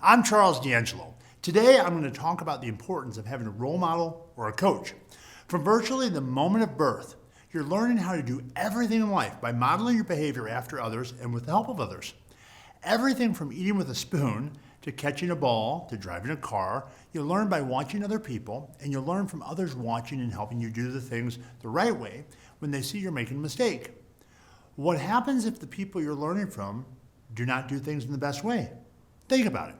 I'm Charles D'Angelo. Today I'm going to talk about the importance of having a role model or a coach. From virtually the moment of birth, you're learning how to do everything in life by modeling your behavior after others and with the help of others. Everything from eating with a spoon to catching a ball to driving a car, you learn by watching other people, and you learn from others watching and helping you do the things the right way when they see you're making a mistake. What happens if the people you're learning from do not do things in the best way? Think about it.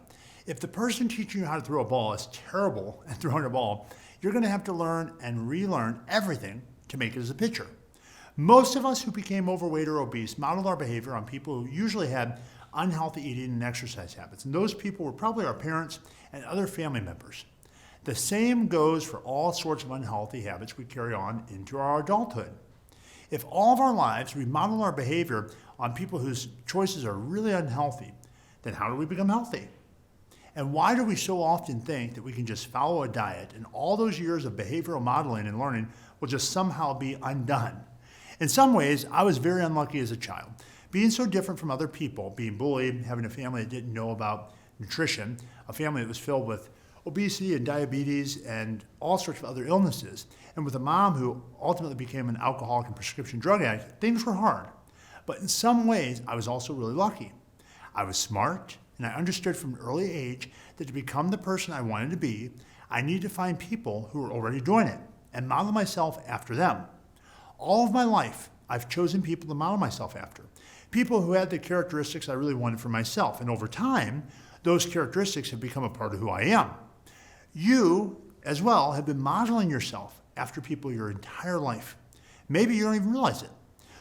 If the person teaching you how to throw a ball is terrible at throwing a ball, you're going to have to learn and relearn everything to make it as a pitcher. Most of us who became overweight or obese modeled our behavior on people who usually had unhealthy eating and exercise habits, and those people were probably our parents and other family members. The same goes for all sorts of unhealthy habits we carry on into our adulthood. If all of our lives we model our behavior on people whose choices are really unhealthy, then how do we become healthy? And why do we so often think that we can just follow a diet and all those years of behavioral modeling and learning will just somehow be undone? In some ways, I was very unlucky as a child. Being so different from other people, being bullied, having a family that didn't know about nutrition, a family that was filled with obesity and diabetes and all sorts of other illnesses, and with a mom who ultimately became an alcoholic and prescription drug addict, things were hard. But in some ways, I was also really lucky. I was smart, and I understood from an early age that to become the person I wanted to be, I needed to find people who were already doing it and model myself after them. All of my life, I've chosen people to model myself after. People who had the characteristics I really wanted for myself. And over time, those characteristics have become a part of who I am. You, as well, have been modeling yourself after people your entire life. Maybe you don't even realize it.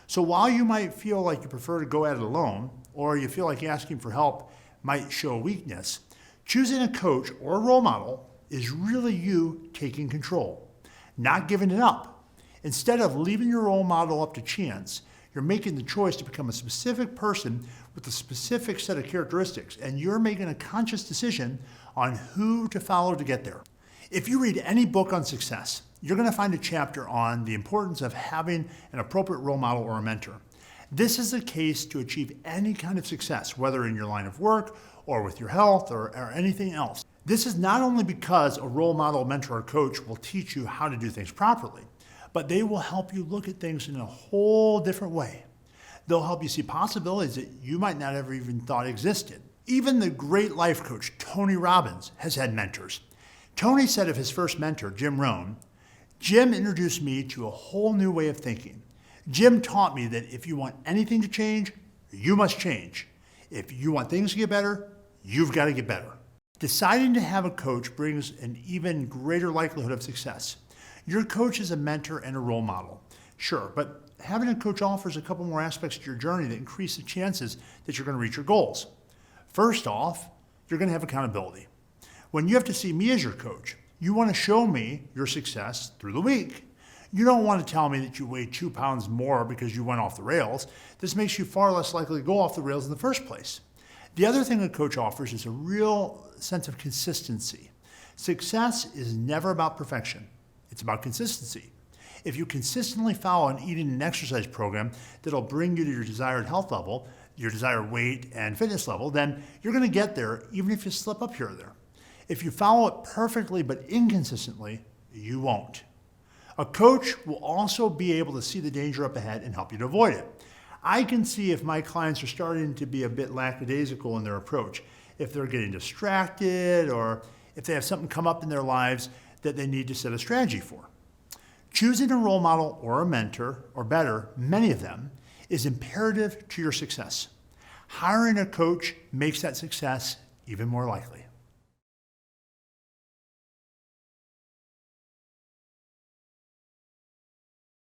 So while you might feel like you prefer to go at it alone, or you feel like asking for help might show weakness, choosing a coach or a role model is really you taking control, not giving it up. Instead of leaving your role model up to chance, you're making the choice to become a specific person with a specific set of characteristics, and you're making a conscious decision on who to follow to get there. If you read any book on success, you're going to find a chapter on the importance of having an appropriate role model or a mentor. This is the case to achieve any kind of success, whether in your line of work or with your health or anything else. This is not only because a role model, mentor, or coach will teach you how to do things properly, but they will help you look at things in a whole different way. They'll help you see possibilities that you might not have even thought existed. Even the great life coach, Tony Robbins, has had mentors. Tony said of his first mentor, Jim Rohn, "Jim introduced me to a whole new way of thinking. Jim taught me that if you want anything to change, you must change. If you want things to get better, you've got to get better." Deciding to have a coach brings an even greater likelihood of success. Your coach is a mentor and a role model, sure, but having a coach offers a couple more aspects to your journey that increase the chances that you're going to reach your goals. First off, you're going to have accountability. When you have to see me as your coach, you want to show me your success through the week. You don't want to tell me that you weigh 2 pounds more because you went off the rails. This makes you far less likely to go off the rails in the first place. The other thing a coach offers is a real sense of consistency. Success is never about perfection. It's about consistency. If you consistently follow an eating and exercise program that'll bring you to your desired health level, your desired weight and fitness level, then you're going to get there even if you slip up here or there. If you follow it perfectly but inconsistently, you won't. A coach will also be able to see the danger up ahead and help you to avoid it. I can see if my clients are starting to be a bit lackadaisical in their approach, if they're getting distracted, or if they have something come up in their lives that they need to set a strategy for. Choosing a role model or a mentor, or better, many of them, is imperative to your success. Hiring a coach makes that success even more likely.